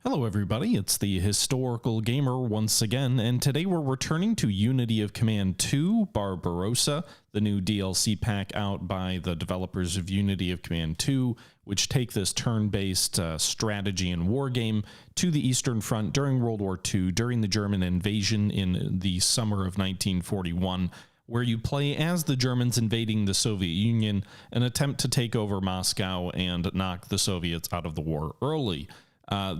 Hello everybody, it's the Historical Gamer once again, and today we're returning to Unity of Command 2 Barbarossa, the new DLC pack out by the developers of Unity of Command 2, which take this turn-based strategy and war game to the Eastern Front during World War II, during the German invasion in the summer of 1941, where you play as the Germans invading the Soviet Union and attempt to take over Moscow and knock the Soviets out of the war early.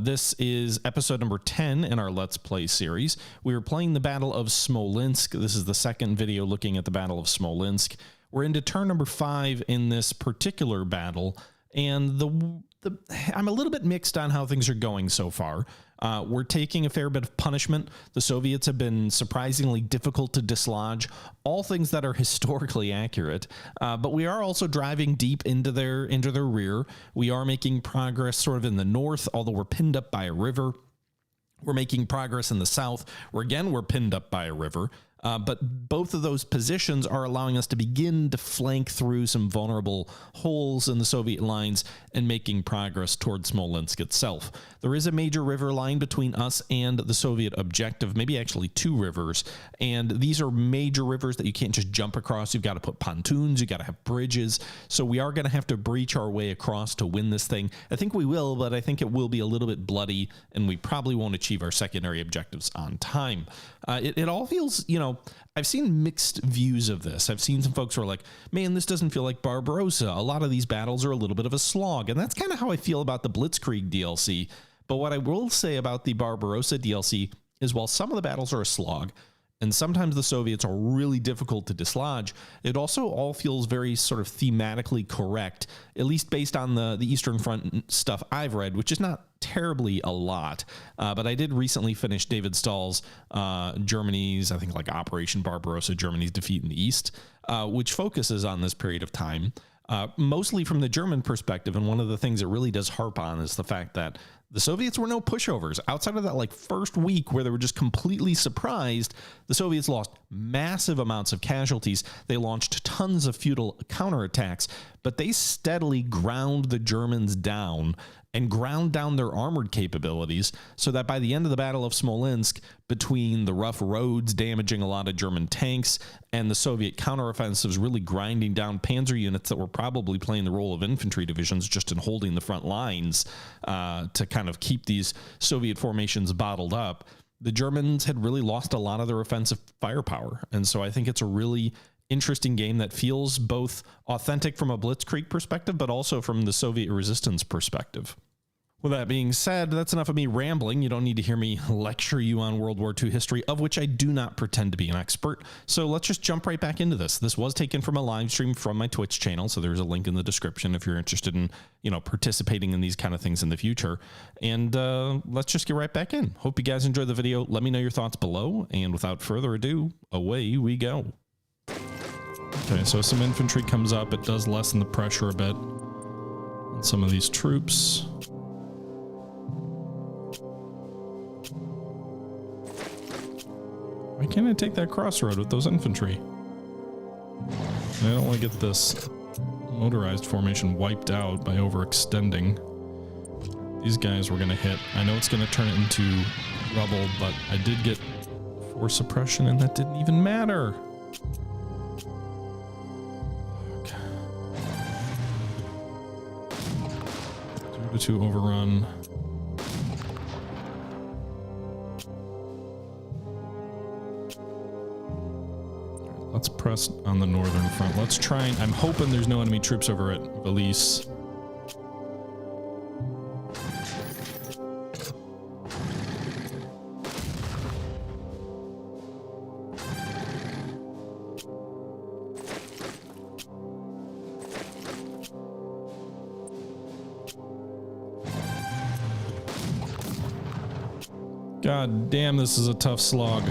This is episode number 10 in our Let's Play series. We are playing the Battle of Smolensk. This is the second video looking at the Battle of Smolensk. We're into turn number 5 in this particular battle, and I'm a little bit mixed on how things are going so far. We're taking a fair bit of punishment. The Soviets have been surprisingly difficult to dislodge, all things that are historically accurate, but we are also driving deep into their rear. We are making progress sort of in the north, although we're pinned up by a river. We're making progress in the south, where again we're pinned up by a river. But both of those positions are allowing us to begin to flank through some vulnerable holes in the Soviet lines and making progress towards Smolensk itself. There is a major river line between us and the Soviet objective, maybe actually two rivers, and these are major rivers that you can't just jump across. You've got to put pontoons, you got to have bridges, so we are going to have to breach our way across to win this thing. I think we will, but I think it will be a little bit bloody, and we probably won't achieve our secondary objectives on time. It all feels, you know, I've seen mixed views of this. I've seen some folks who are like, man, this doesn't feel like Barbarossa. A lot of these battles are a little bit of a slog. And that's kind of how I feel about the Blitzkrieg DLC. But what I will say about the Barbarossa DLC is while some of the battles are a slog, and sometimes the Soviets are really difficult to dislodge, it also all feels very sort of thematically correct, at least based on the Eastern Front stuff I've read, which is not terribly a lot. But I did recently finish David Stahl's Germany's, I think like Operation Barbarossa, Germany's defeat in the East, which focuses on this period of time, mostly from the German perspective. And one of the things it really does harp on is the fact that the Soviets were no pushovers. Outside of that like first week where they were just completely surprised, the Soviets lost massive amounts of casualties. They launched tons of futile counterattacks, but they steadily ground the Germans down and ground down their armored capabilities so that by the end of the Battle of Smolensk, between the rough roads damaging a lot of German tanks and the Soviet counteroffensives really grinding down panzer units that were probably playing the role of infantry divisions just in holding the front lines to kind of keep these Soviet formations bottled up, the Germans had really lost a lot of their offensive firepower. And so I think it's a really interesting game that feels both authentic from a Blitzkrieg perspective, but also from the Soviet resistance perspective. With that being said, that's enough of me rambling. You don't need to hear me lecture you on World War II history, of which I do not pretend to be an expert. So let's just jump right back into this. This was taken from a live stream from my Twitch channel, so there's a link in the description if you're interested in, you know, participating in these kind of things in the future. And let's just get right back in. Hope you guys enjoyed the video. Let me know your thoughts below. And without further ado, away we go. Okay, so some infantry comes up. It does lessen the pressure a bit on some of these troops. Why can't I take that crossroad with those infantry? I don't want to get this motorized formation wiped out by overextending. These guys we're going to hit. I know it's going to turn it into rubble, but I did get force suppression and that didn't even matter. 2 overrun. Let's press on the northern front. Let's try and I'm hoping there's no enemy troops over at Valise. God damn, this is a tough slog.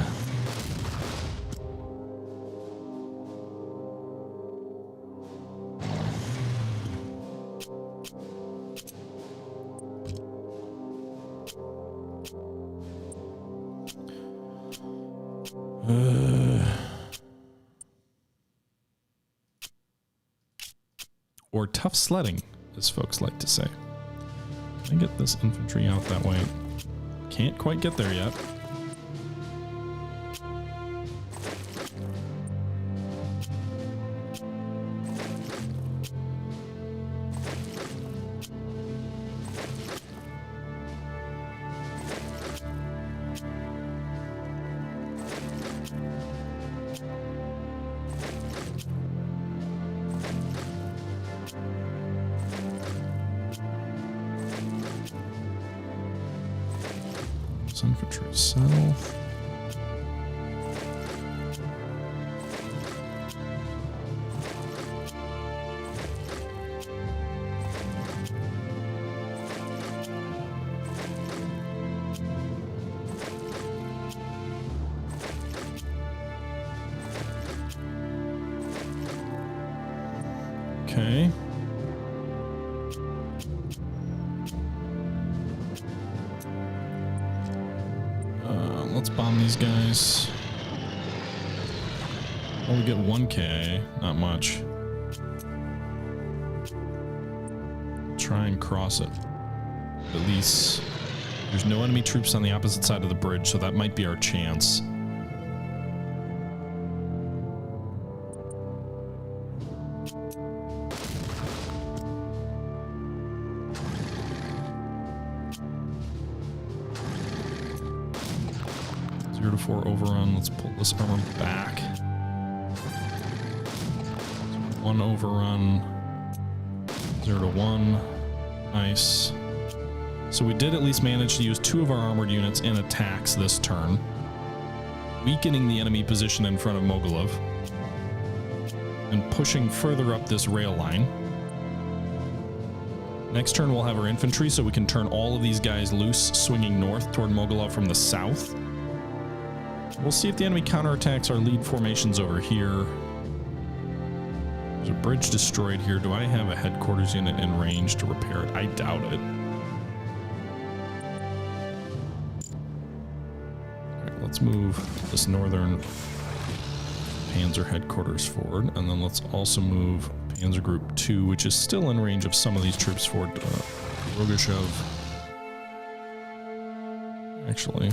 Or tough sledding, as folks like to say. Can I get this infantry out that way? can't quite get there yet. Infantry south. Okay. Let's bomb these guys. Oh, we get 1k, not much. Try and cross it. At least there's no enemy troops on the opposite side of the bridge, so that might be our chance. Overrun. Let's pull this armor back. 1 overrun. 0 to 1. Nice. So we did at least manage to use 2 of our armored units in attacks this turn, weakening the enemy position in front of Mogilev and pushing further up this rail line. Next turn we'll have our infantry, so we can turn all of these guys loose, swinging north toward Mogilev from the south. We'll see if the enemy counterattacks our lead formations over here. There's a bridge destroyed here. Do I have a headquarters unit in range to repair it? I doubt it. Alright, let's move this northern Panzer headquarters forward, and then let's also move Panzer Group 2, which is still in range of some of these troops forward. Rogashev. Actually.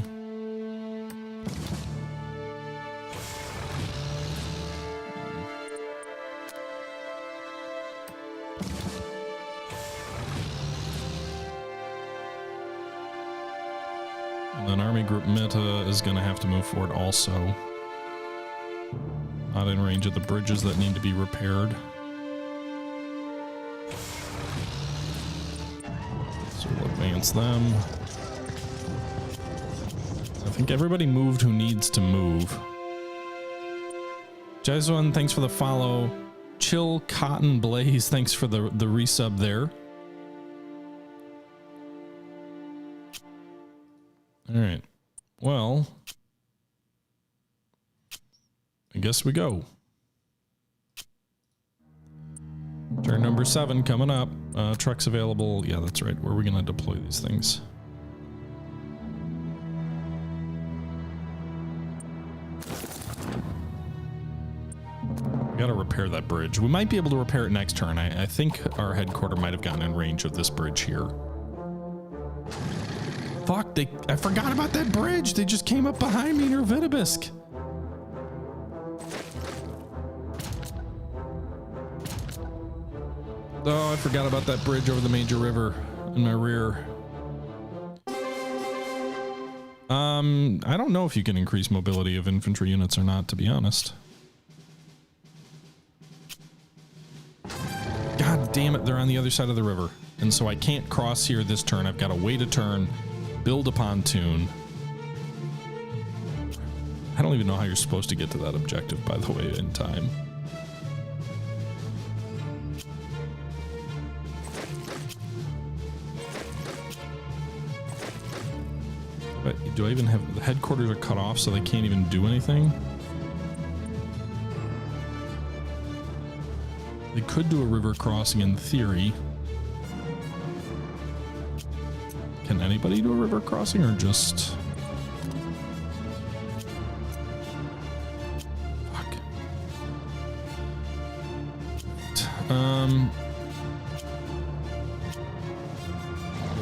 And then Army Group Meta is going to have to move forward also. Not in range of the bridges that need to be repaired. So we'll advance them. I think everybody moved who needs to move. Jason, thanks for the follow. Chill Cotton Blaze, thanks for the resub there. All right. Well, I guess we go. Turn number 7 coming up. Trucks available. Yeah, that's right. Where are we going to deploy these things? We got to repair that bridge. We might be able to repair it next turn. I think our headquarter might have gotten in range of this bridge here. Fuck, I forgot about that bridge. They just came up behind me near Vitebsk. Oh, I forgot about that bridge over the major river in my rear. I don't know if you can increase mobility of infantry units or not, to be honest. God damn it, they're on the other side of the river. And so I can't cross here this turn. I've got to wait a turn, build a pontoon. I don't even know how you're supposed to get to that objective, by the way, in time. But do I even have... The headquarters are cut off, so they can't even do anything? They could do a river crossing in theory. Can anybody do a river crossing or just... Fuck.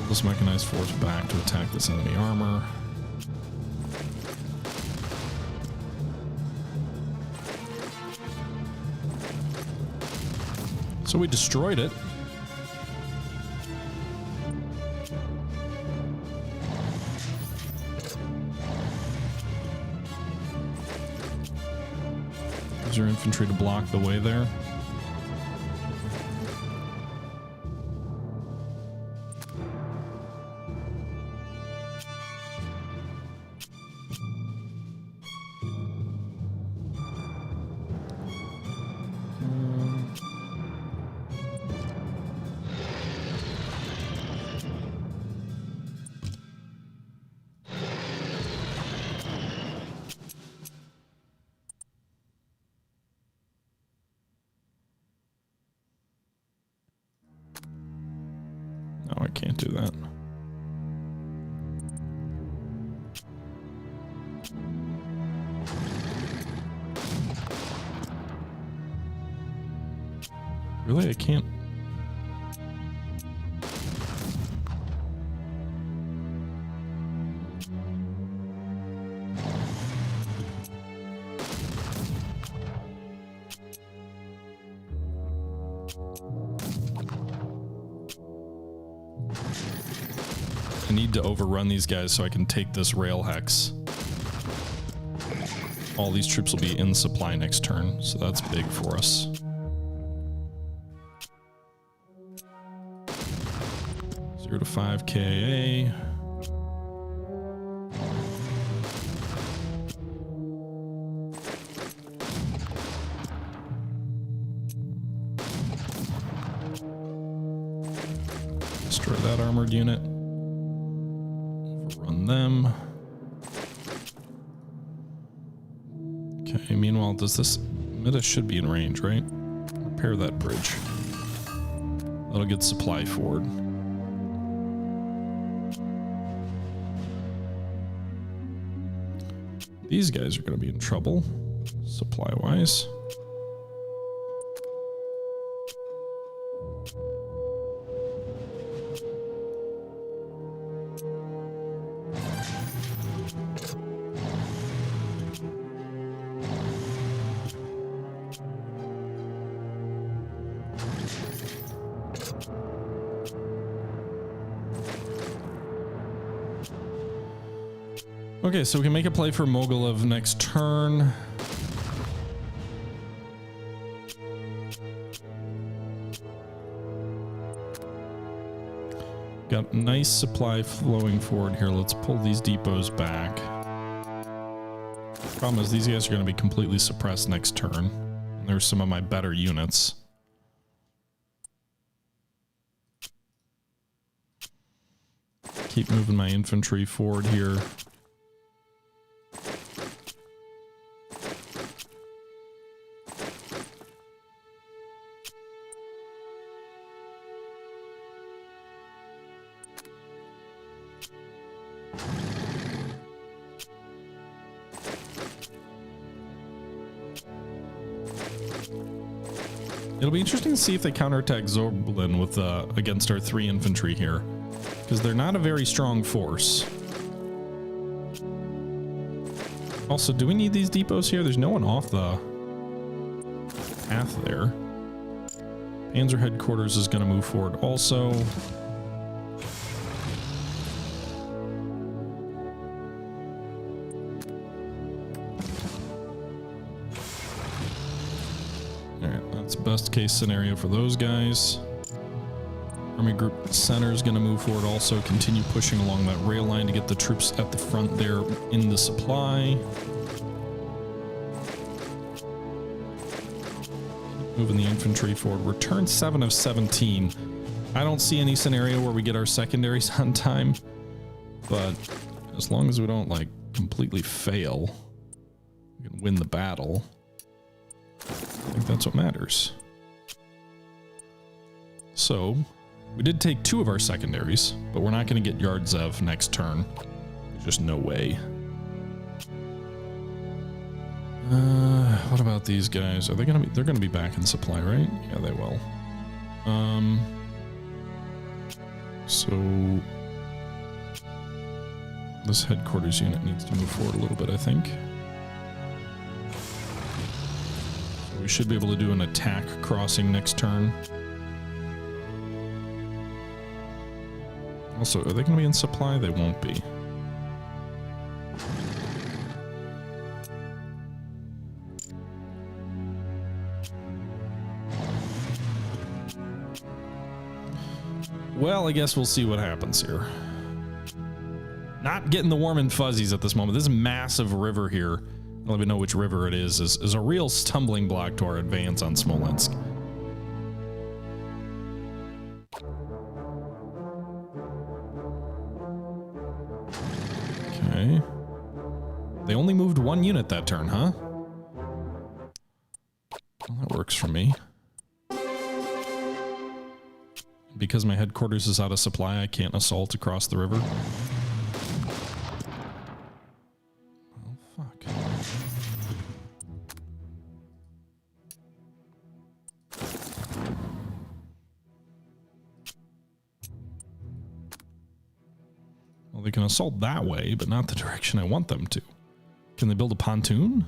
We'll this mechanized force back to attack this enemy armor. So we destroyed it. Use your infantry to block the way there. No, I can't do that. Really? I can't. I need to overrun these guys so I can take this rail hex. All these troops will be in supply next turn, so that's big for us. Zero to 5 KA. Destroy that armored unit. Overrun them. Okay, meanwhile, does this... Mida should be in range, right? Repair that bridge. That'll get supply forward. These guys are going to be in trouble, supply-wise. Okay, so we can make a play for Mogilev next turn. Got nice supply flowing forward here. Let's pull these depots back. Problem is these guys are going to be completely suppressed next turn. And there's some of my better units. Keep moving my infantry forward here. It'll be interesting to see if they counterattack Zorblin with against our 3 infantry here, because they're not a very strong force. Also, do we need these depots here? There's no one off the path there. Panzer headquarters is going to move forward also. Best case scenario for those guys. Army Group Center is going to move forward also, continue pushing along that rail line to get the troops at the front there in the supply. Moving the infantry forward. Return 7 of 17. I don't see any scenario where we get our secondaries on time, but as long as we don't like completely fail, we can win the battle. I think that's what matters. So, we did take 2 of our secondaries, but we're not going to get Yardzev next turn. There's just no way. What about these guys? Are they going to be? They're going to be back in supply, right? Yeah, they will. So This headquarters unit needs to move forward a little bit, I think. So we should be able to do an attack crossing next turn. Also, are they going to be in supply? They won't be. Well, I guess we'll see what happens here. Not getting the warm and fuzzies at this moment. This massive river here, I don't even know which river it is a real stumbling block to our advance on Smolensk. Okay. They only moved one unit that turn, huh? Well, that works for me. Because my headquarters is out of supply, I can't assault across the river. Well, fuck. Well, they can assault that way, but not the direction I want them to. Can they build a pontoon?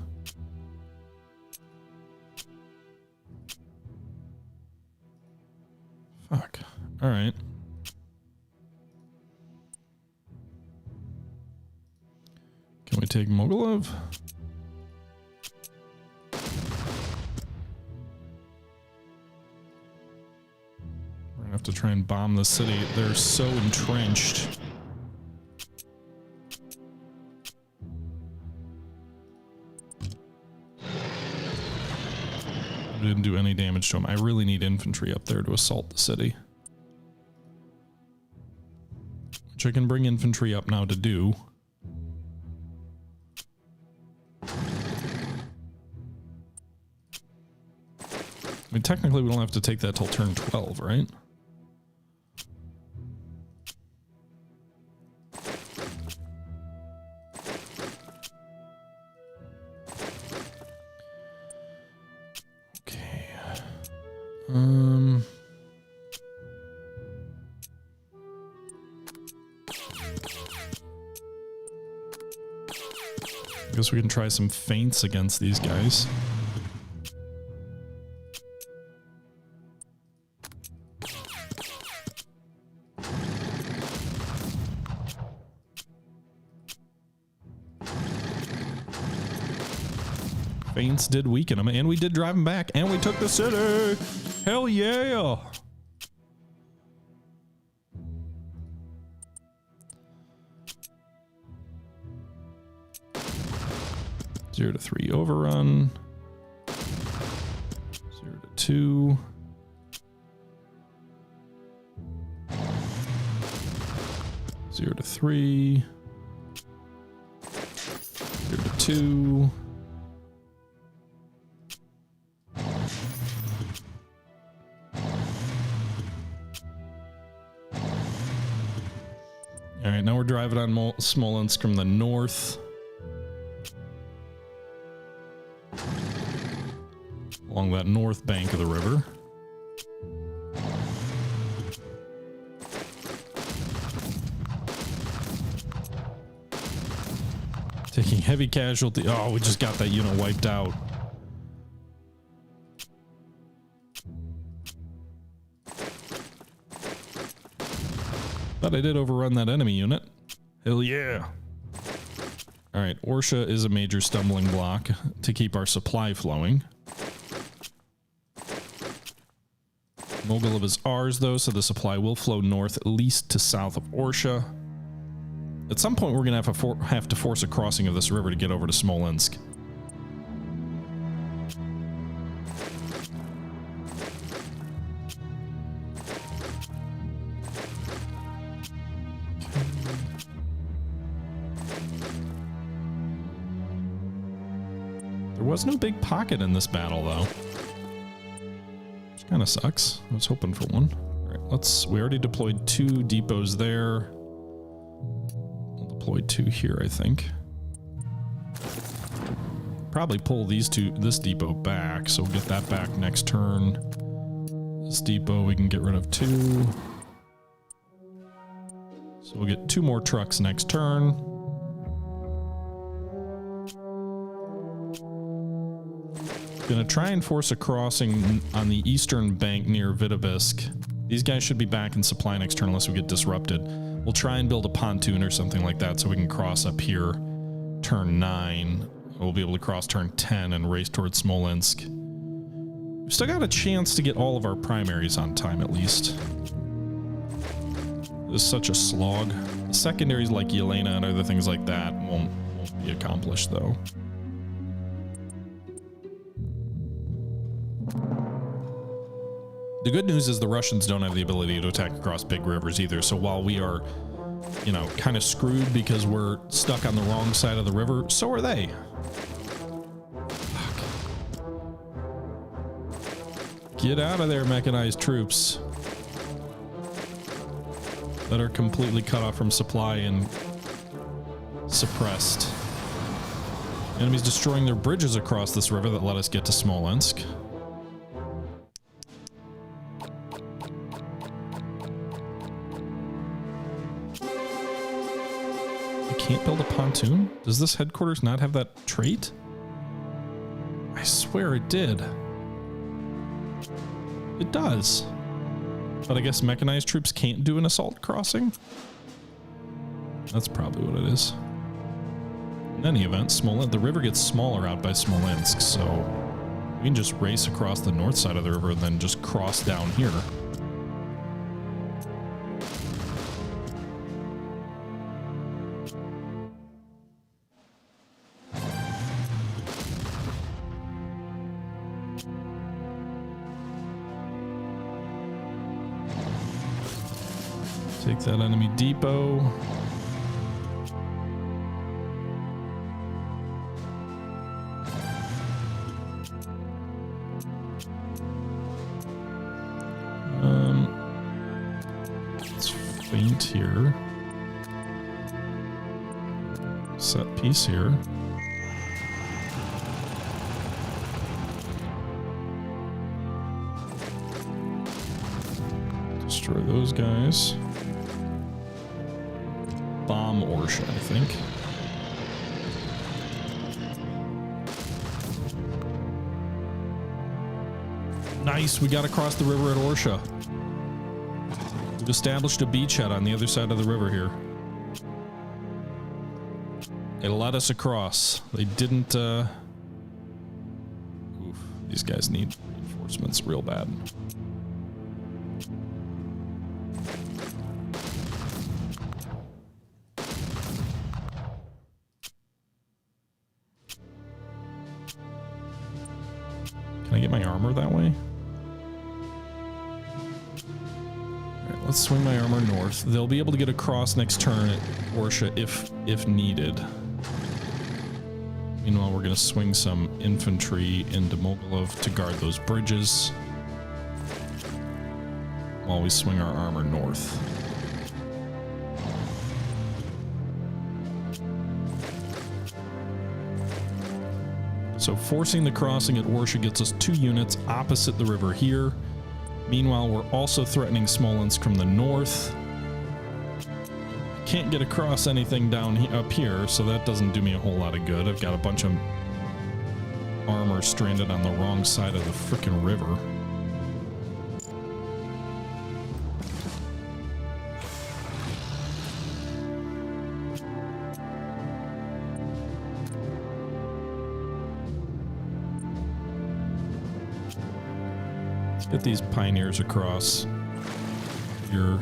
Fuck. All right. Can we take Mogilev? We're gonna have to try and bomb the city. They're so entrenched. Didn't do any damage to them. I really need infantry up there to assault the city. Which I can bring infantry up now to do. I mean, technically we don't have to take that till turn 12, right? Okay. I guess we can try some feints against these guys. Feints did weaken them, and we did drive them back, and we took the city! Hell yeah! 0 to 3 overrun. 0 to 2. 0 to 3. 0 to 2. All right, now we're driving on Smolensk from the north. Along that north bank of the river. Taking heavy casualty. Oh, we just got that unit wiped out. But I did overrun that enemy unit. Hell yeah. All right, Orsha is a major stumbling block to keep our supply flowing. Mogilev is ours, though, so the supply will flow north, at least to south of Orsha. At some point, we're going to have to force a crossing of this river to get over to Smolensk. There was no big pocket in this battle, though. Kind of sucks. I was hoping for one. All right, we already deployed 2 depots there. We'll deploy 2 here, I think. Probably pull this depot back, so we'll get that back next turn. This depot we can get rid of 2. So we'll get 2 more trucks next turn. Gonna try and force a crossing on the eastern bank near Vitebsk. These guys should be back in supply next turn unless we get disrupted. We'll try and build a pontoon or something like that so we can cross up here turn 9. We'll be able to cross turn 10 and race towards Smolensk. We've still got a chance to get all of our primaries on time at least. This is such a slog. The secondaries like Yelena and other things like that won't be accomplished though. The good news is the Russians don't have the ability to attack across big rivers either, so while we are, you know, kind of screwed because we're stuck on the wrong side of the river, so are they. Fuck. Get out of there, mechanized troops that are completely cut off from supply and suppressed. Enemies destroying their bridges across this river that let us get to Smolensk. Can't build a pontoon? Does this headquarters not have that trait? I swear it did. It does. But I guess mechanized troops can't do an assault crossing? That's probably what it is. In any event, the river gets smaller out by Smolensk, so we can just race across the north side of the river and then just cross down here. Take that enemy depot. Let's feint here. Set piece here. Destroy those guys. Bomb Orsha, I think. Nice, we got across the river at Orsha. We've established a beachhead on the other side of the river here. It let us across. They didn't, Oof, these guys need reinforcements real bad. Can I get my armor that way? Alright, let's swing my armor north. They'll be able to get across next turn at Orsha if needed. Meanwhile, we're going to swing some infantry into Mogilev to guard those bridges while we swing our armor north. So forcing the crossing at Orsha gets us 2 units opposite the river here. Meanwhile, we're also threatening Smolensk from the north. Can't get across anything up here, so that doesn't do me a whole lot of good. I've got a bunch of armor stranded on the wrong side of the frickin' river. Get these pioneers across here.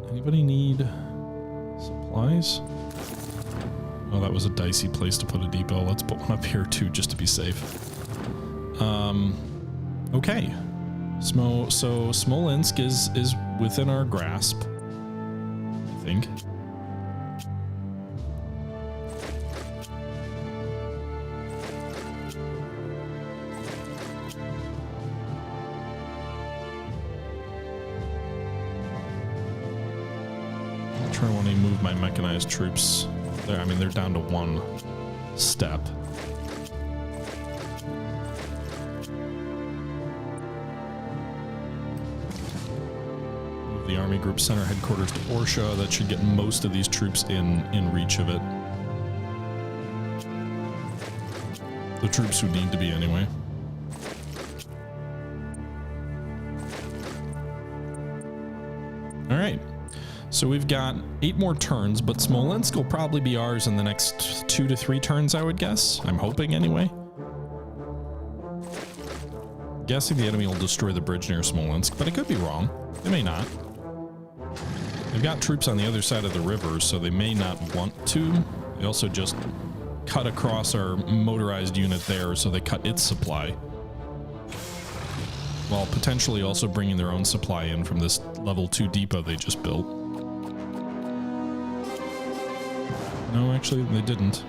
Anybody need supplies? Oh, that was a dicey place to put a depot. Let's put one up here too, just to be safe. Okay. So Smolensk is within our grasp, I think. I'm trying to move my mechanized troops there. I mean, they're down to 1. step. Move the Army Group Center headquarters to Orsha. That should get most of these troops in reach of it. The troops who need to be anyway. All right. So we've got 8 more turns, but Smolensk will probably be ours in the next 2 to 3 turns, I would guess. I'm hoping anyway. Guessing the enemy will destroy the bridge near Smolensk, but I could be wrong. They may not. They've got troops on the other side of the river, so they may not want to. They also just cut across our motorized unit there, so they cut its supply. While potentially also bringing their own supply in from this level 2 depot they just built. No, actually, they didn't.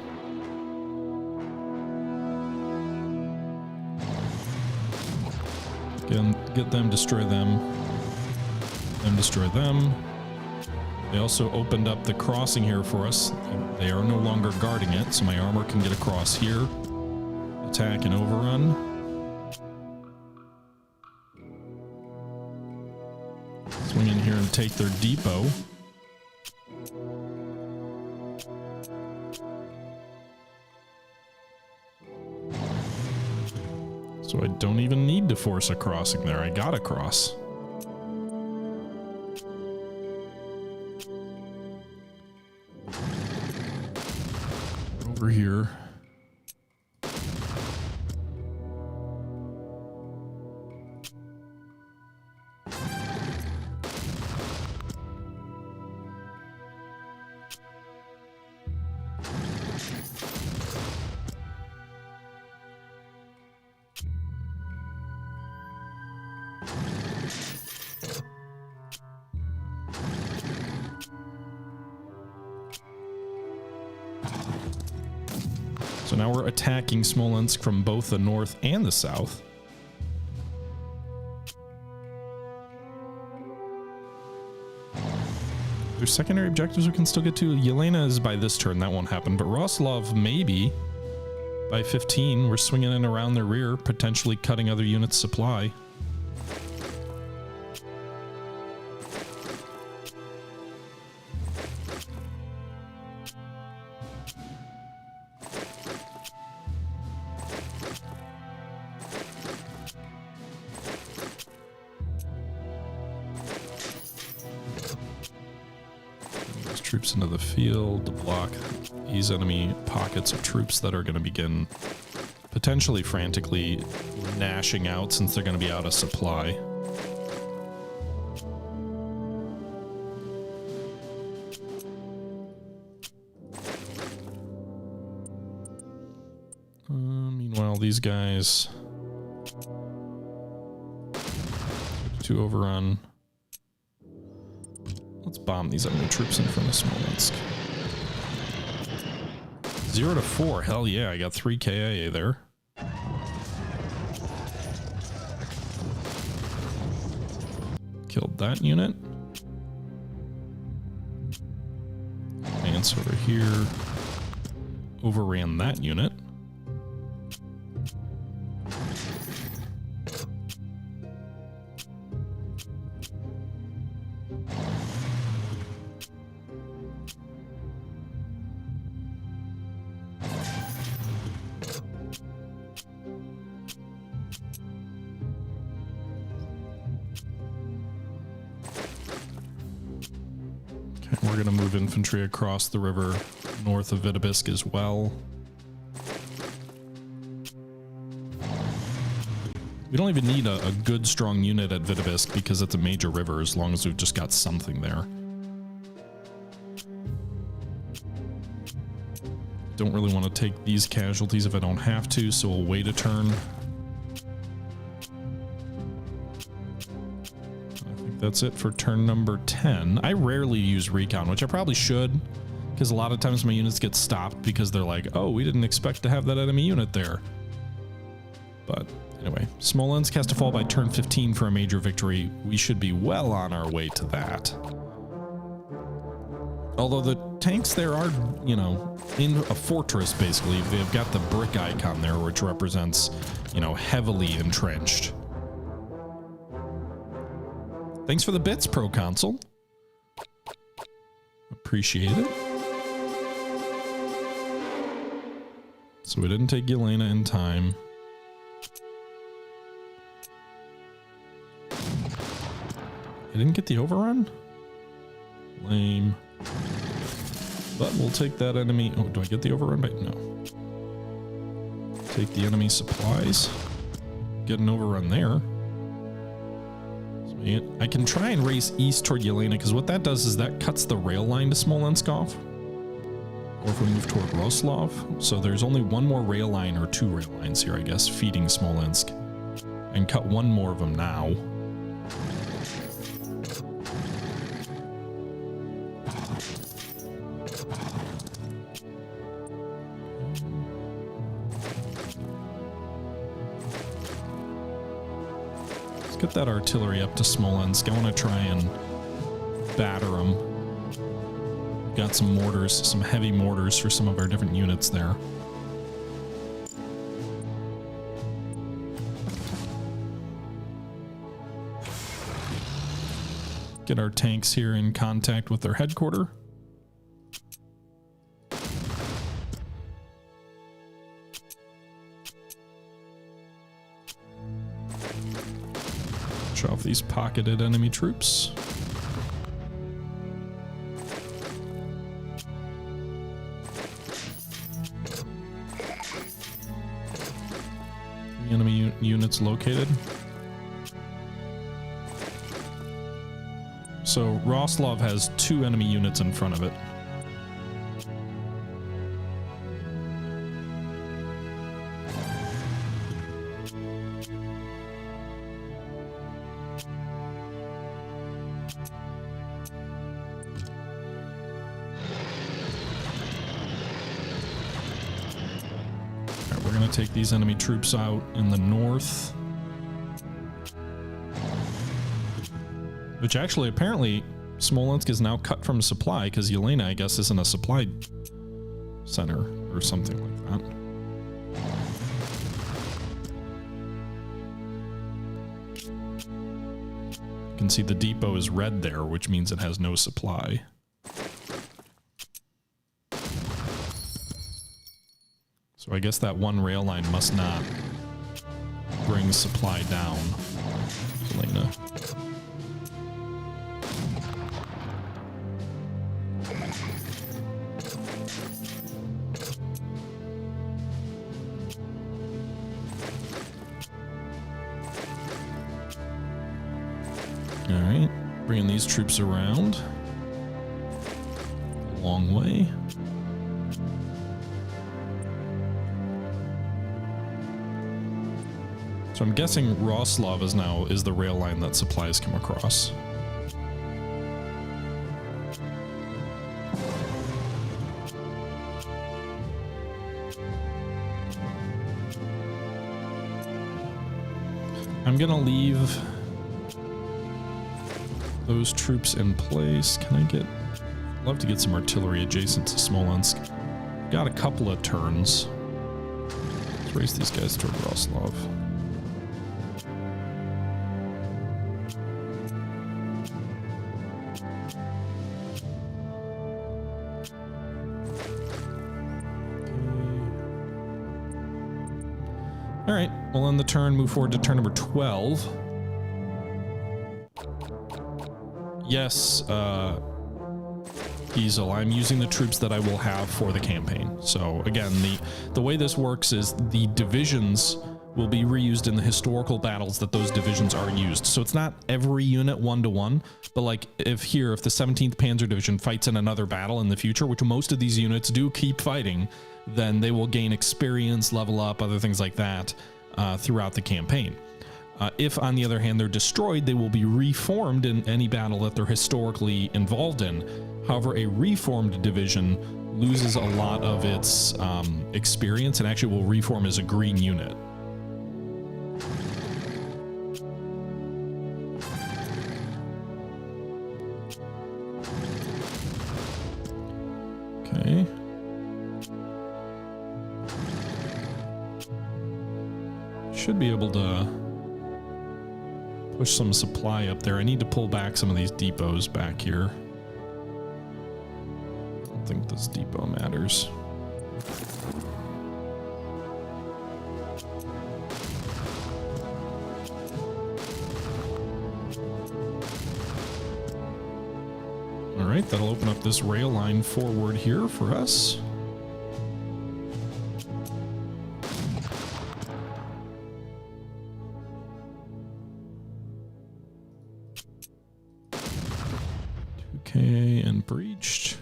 Again, get them, destroy them. Them, destroy them. They also opened up the crossing here for us. They are no longer guarding it, so my armor can get across here. Attack and overrun. Swing in here and take their depot. So I don't even need to force a crossing there. I got a cross. Over here. So now we're attacking Smolensk from both the north and the south. There's secondary objectives we can still get to. Yelena is by this turn, that won't happen. But Roslov, maybe by 15. We're swinging in around their rear, potentially cutting other units' supply. Troops into the field to block these enemy pockets of troops that are going to begin potentially frantically gnashing out since they're going to be out of supply. Meanwhile, these guys to overrun. Let's bomb these enemy troops in front of Smolensk. 0 to 4. Hell yeah, I got 3 KIA there. Killed that unit. Advance over here. Overran that unit. We're going to move infantry across the river north of Vitebsk as well. We don't even need a good strong unit at Vitebsk because it's a major river as long as we've just got something there. Don't really want to take these casualties if I don't have to, so we'll wait a turn. That's it for turn number 10. I rarely use recon, which I probably should, because a lot of times my units get stopped because they're like, oh, we didn't expect to have that enemy unit there. But anyway, Smolensk has to fall by turn 15 for a major victory. We should be well on our way to that. Although the tanks there are, you know, in a fortress, basically. They've got the brick icon there, which represents, you know, heavily entrenched. Thanks for the bits, Proconsul. Appreciate it. So we didn't take Yelena in time. I didn't get the overrun? Lame. But we'll take that enemy. Oh, do I get the overrun? No. Take the enemy supplies. Get an overrun there. So I can try and race east toward Yelena, because what that does is that cuts the rail line to Smolensk off. Or if we move toward Roslov. So there's only one more rail line, or two rail lines here, I guess, feeding Smolensk. And cut one more of them now. Get that artillery up to Smolensk. I want to try and batter them. Got some mortars, some heavy mortars for some of our different units there. Get our tanks here in contact with their headquarters. Off these pocketed enemy troops. The enemy units located. So Roslov has two enemy units in front of it. Take these enemy troops out in the north. Which actually, apparently, Smolensk is now cut from supply because Yelena, I guess, isn't a supply center or something like that. You can see the depot is red there, which means it has no supply. So I guess that one rail line must not bring supply down, Elena. All right, bringing these troops around. A long way. So I'm guessing Roslov is the rail line that supplies come across. I'm gonna leave those troops in place. Can I get... I'd love to get some artillery adjacent to Smolensk. Got a couple of turns. Let's race these guys toward Roslov. All right, we'll end the turn, move forward to turn number 12. Yes, Giesel, I'm using the troops that I will have for the campaign. So again, the way this works is the divisions will be reused in the historical battles that those divisions are used. So it's not every unit one-to-one, but like if the 17th Panzer Division fights in another battle in the future, which most of these units do keep fighting, then they will gain experience, level up, other things like that throughout the campaign. If, on the other hand, they're destroyed, they will be reformed in any battle that they're historically involved in. However, a reformed division loses a lot of its experience and actually will reform as a green unit. Okay. Should be able to push some supply up there. I need to pull back some of these depots back here. I don't think this depot matters. All right, that'll open up this rail line forward here for us. Okay, and breached.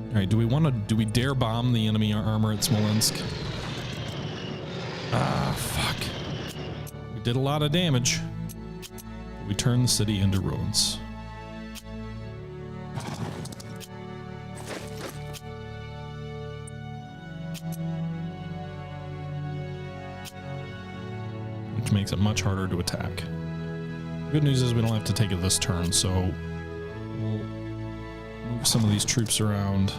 All right, do we dare bomb the enemy armor at Smolensk? Ah, fuck. We did a lot of damage. We turned the city into ruins. Which makes it much harder to attack. Good news is we don't have to take it this turn, so we'll move some of these troops around.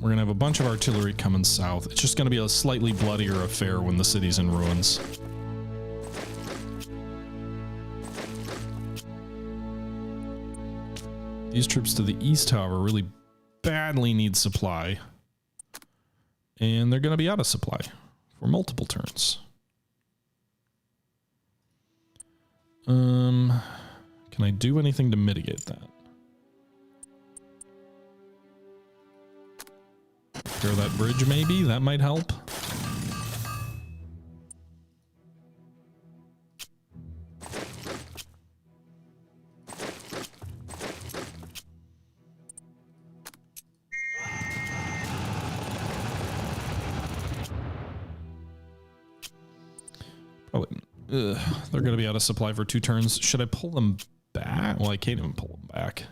We're going to have a bunch of artillery coming south. It's just going to be a slightly bloodier affair when the city's in ruins. These troops to the east, however, really badly need supply. And they're going to be out of supply for multiple turns. Can I do anything to mitigate that? Clear that bridge, maybe? That might help. Probably. They're going to be out of supply for 2 turns. Should I pull them back? Well, I can't even pull them back.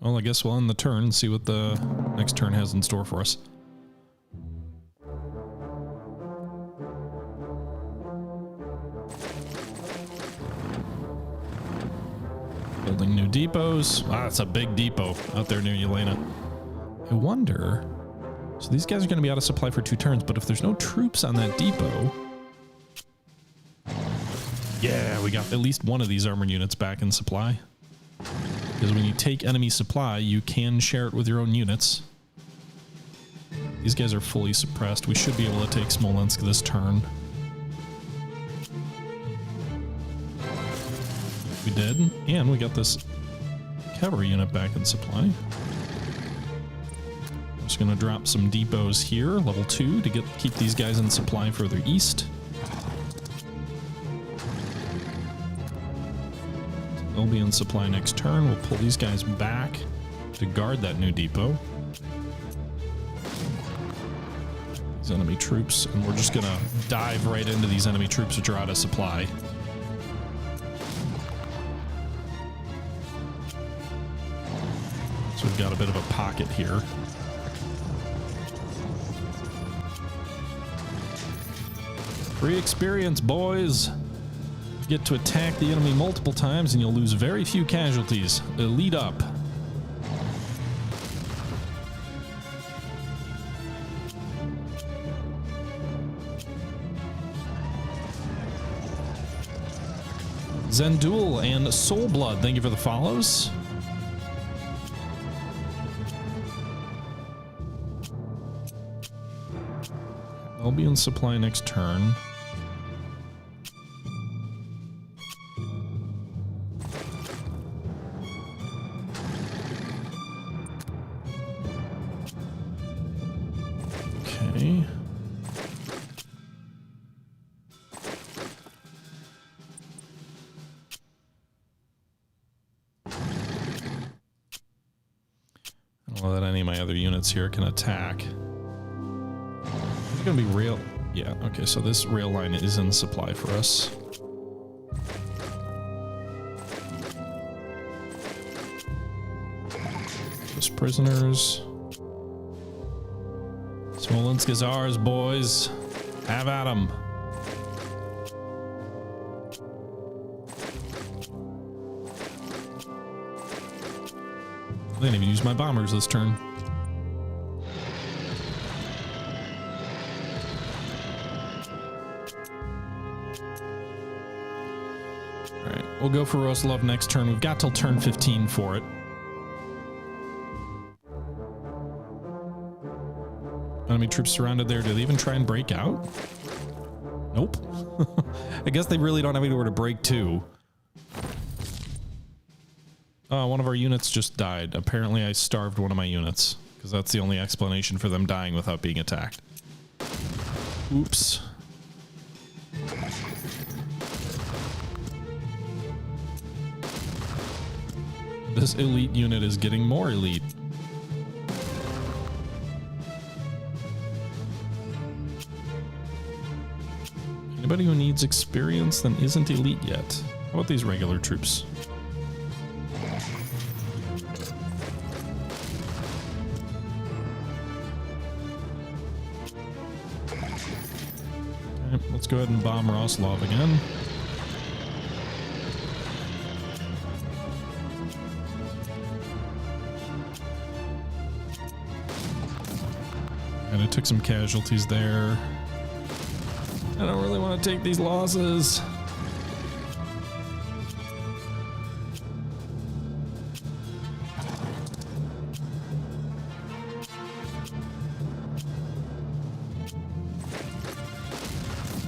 Well, I guess we'll end the turn and see what the next turn has in store for us. Building new depots. Ah, that's a big depot out there near Yelena. I wonder... So these guys are going to be out of supply for 2 turns, but if there's no troops on that depot... Yeah, we got at least one of these armored units back in supply. Because when you take enemy supply, you can share it with your own units. These guys are fully suppressed. We should be able to take Smolensk this turn. We did, and we got this cavalry unit back in supply. I'm just going to drop some depots here, level 2, to keep these guys in supply further east. They'll be in supply next turn. We'll pull these guys back to guard that new depot. These enemy troops, and we're just gonna dive right into these enemy troops which are out of supply. So we've got a bit of a pocket here. Free experience, boys! Get to attack the enemy multiple times and you'll lose very few casualties. Lead up. Zendul and Soulblood, thank you for the follows. I'll be in supply next turn. know that any of my other units here can attack. It's gonna be rail. Yeah, okay, so this rail line is in supply for us. Just prisoners. Smolensk is ours, boys. Have at 'em. I didn't even use my bombers this turn. Alright, we'll go for Roslov next turn. We've got till turn 15 for it. Enemy troops surrounded there. Do they even try and break out? Nope. I guess they really don't have anywhere to break to. One of our units just died. Apparently I starved one of my units, because that's the only explanation for them dying without being attacked. Oops. This elite unit is getting more elite. Anybody who needs experience then isn't elite yet. How about these regular troops? Okay, let's go ahead and bomb Roslov again. And I took some casualties there. I don't really want to take these losses.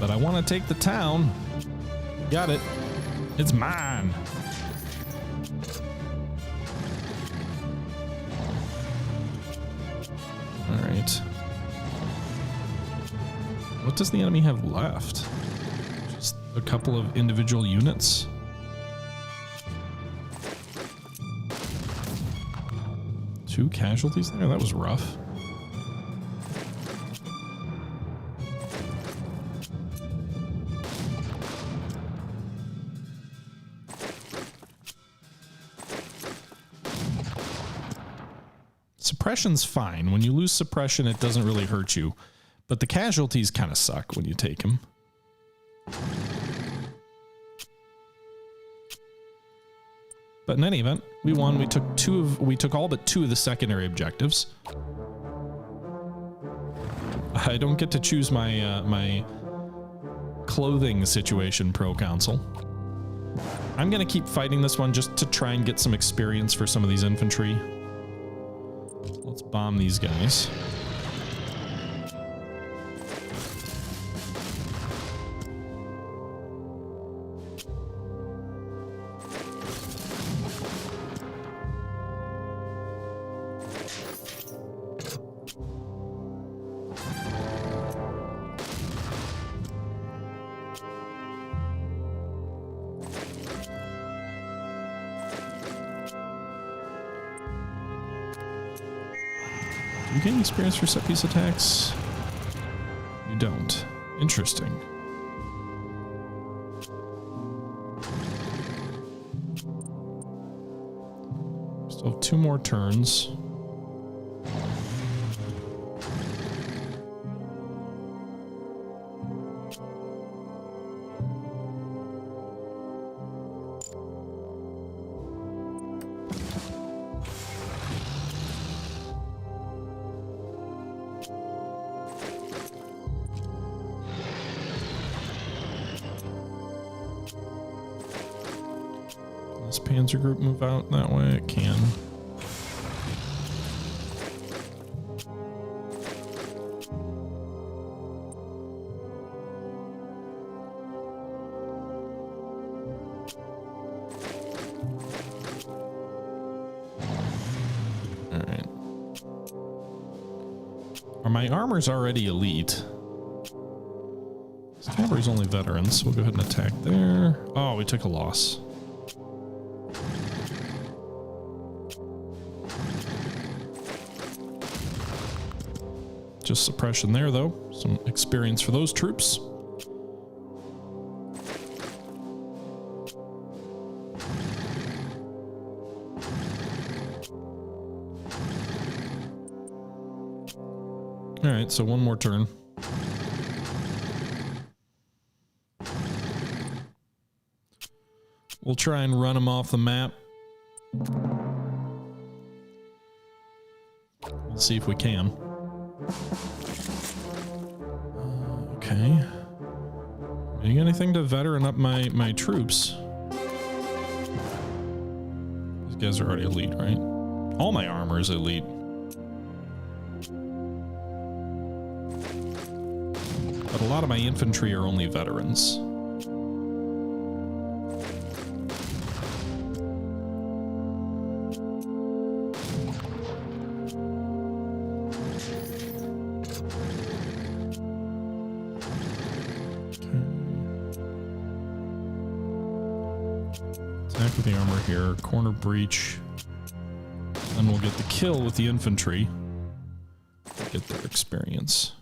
But I want to take the town. Got it. It's mine. All right. What does the enemy have left? Just a couple of individual units? Two casualties there? That was rough. Suppression's fine. When you lose suppression, it doesn't really hurt you. But the casualties kind of suck when you take them. But in any event, we won. We took all but two of the secondary objectives. I don't get to choose my my clothing situation, proconsul. I'm gonna keep fighting this one just to try and get some experience for some of these infantry. Let's bomb these guys. Do you gain experience for set piece attacks? You don't. Interesting. Still have 2 more turns. Does Panzer Group move out that way? It can. Alright. Are my armors already elite? This cavalry's only veterans, so we'll go ahead and attack there. Oh, we took a loss. just suppression there, though. Some experience for those troops. All right, so one more turn. We'll try and run them off the map. We'll see if we can. Okay. Doing anything to veteran up my troops? These guys are already elite, right? All my armor is elite. But a lot of my infantry are only veterans. Attack with the armor here, corner breach. Then we'll get the kill with the infantry. Get their experience.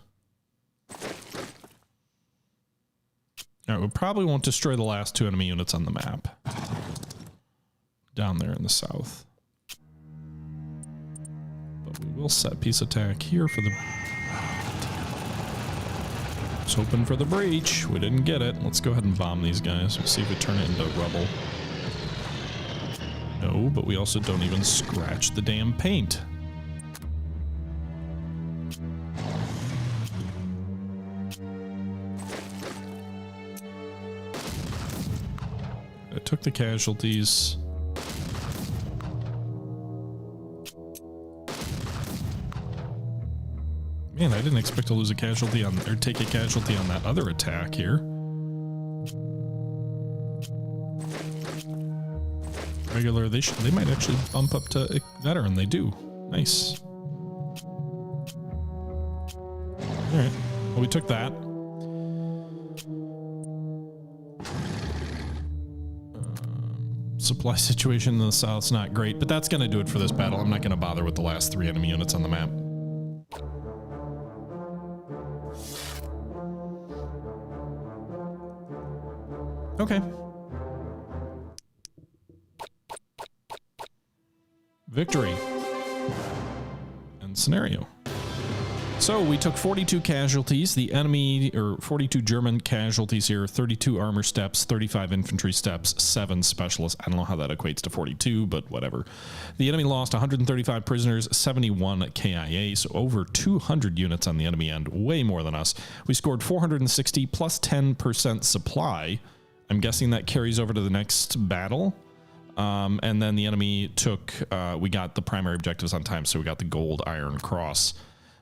Alright, we probably won't destroy the last 2 enemy units on the map. Down there in the south. But we will set piece attack here for the... I was hoping for the breach. We didn't get it. Let's go ahead and bomb these guys. We'll see if we turn it into rubble. No, but we also don't even scratch the damn paint. I took the casualties. Man, I didn't expect to lose a casualty on, or take a casualty on that other attack here. Regular, they might actually bump up to veteran. They do. Nice. Alright, well, we took that. Supply situation in the south's not great, but that's going to do it for this battle. I'm not going to bother with the last 3 enemy units on the map. Okay. Victory. And scenario. So we took 42 casualties, the enemy, or 42 German casualties here, 32 armor steps, 35 infantry steps, 7 specialists. I don't know how that equates to 42, but whatever. The enemy lost 135 prisoners, 71 KIA, so over 200 units on the enemy end, way more than us. We scored 460 plus 10% supply. I'm guessing that carries over to the next battle. And then the enemy took, we got the primary objectives on time, so we got the gold Iron Cross.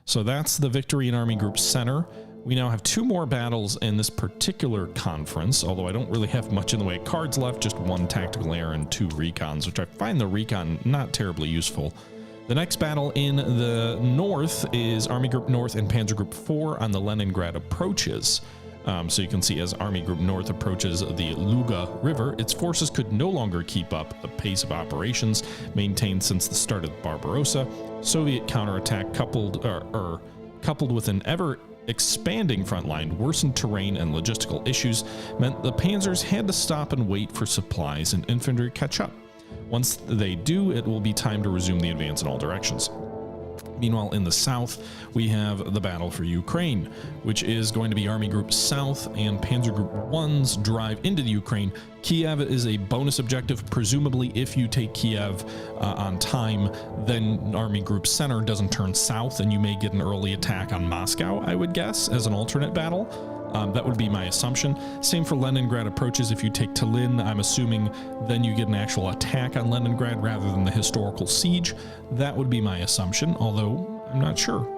So that's the victory in Army Group Center. We now have 2 more battles in this particular conference, although I don't really have much in the way of cards left, just 1 tactical air and 2 recons, which I find the recon not terribly useful. The next battle in the north is Army Group North and Panzer Group 4 on the Leningrad approaches. So you can see as Army Group North approaches the Luga River, its forces could no longer keep up the pace of operations maintained since the start of Barbarossa. Soviet counterattack coupled with an ever expanding front line, worsened terrain and logistical issues meant the panzers had to stop and wait for supplies and infantry to catch up. Once they do, it will be time to resume the advance in all directions. Meanwhile, in the south, we have the battle for Ukraine, which is going to be Army Group South and Panzer Group 1's drive into the Ukraine. Kiev is a bonus objective. Presumably, if you take Kiev on time, then Army Group Center doesn't turn south, and you may get an early attack on Moscow, I would guess, as an alternate battle. That would be my assumption. Same for Leningrad approaches. If you take Tallinn, I'm assuming then you get an actual attack on Leningrad rather than the historical siege. That would be my assumption, although I'm not sure.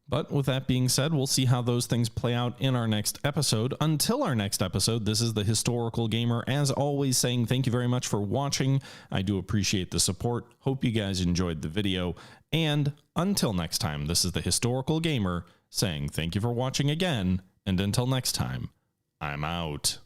But with that being said, we'll see how those things play out in our next episode. Until our next episode, this is the Historical Gamer, as always, saying thank you very much for watching. I do appreciate the support. Hope you guys enjoyed the video. And until next time, this is the Historical Gamer saying thank you for watching again. And until next time, I'm out.